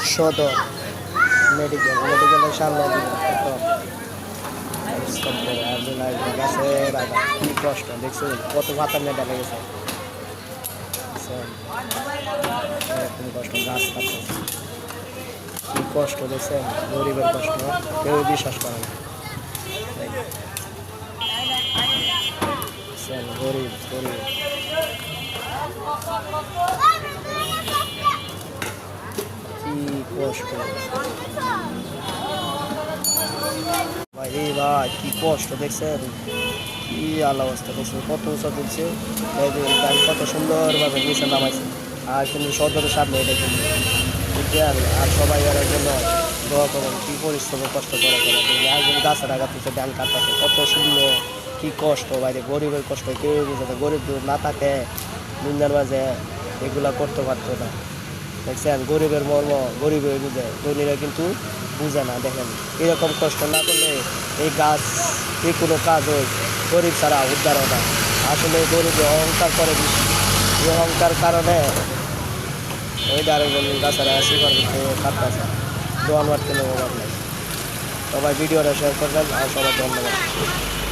সদর মেডিকেলের সামনে গাছের আগা কি কষ্ট দেখছেন কত পাতা মেটা লেগেছে এরকম কষ্ট গাছ কাটতেছে কি কষ্ট দেখছেন গরিবের কষ্ট কেউ বিশ্বাস করে না গরিব গরিব কি কষ্ট ভাই এই ভাই কি কষ্ট দেখছেন কি আল্লাহ অবস্থা দেখছেন কত উঁচা তুলছে কত সুন্দরভাবে নিচে নামাইছে আর কিন্তু সদরের সামনে এটা কিন্তু বুঝছেন আর সবাই এর জন্য দোয়া করবেন কি পরিশ্রম কষ্ট করে আর যদি গাছের আঘাত দিচ্ছে ডান কাটতেছে কত সুন্দর কি কষ্ট বাইরে গরিবের কষ্ট কেউ বুঝে গরিব না থাকে দুনিয়ার মাঝে এগুলা করতে পারতো না দেখছেন গরিবের মর্ম গরিবের বুঝে ধনীরা কিন্তু বুঝে না দেখেন এরকম কষ্ট না করলে এই গাছ যে কোনো কাজ হয় গরিব ছাড়া উদ্ধার হয় না আসলে গরিবে অহংকার করে বেশি এই অহংকার কারণে ওই দ্বারে বলি গাছেরা শিকার করতে কাটতেছে দোয়ান মারতে নেই সবাই ভিডিওটা শেয়ার করবেন আর সবাই ধন্যবাদ।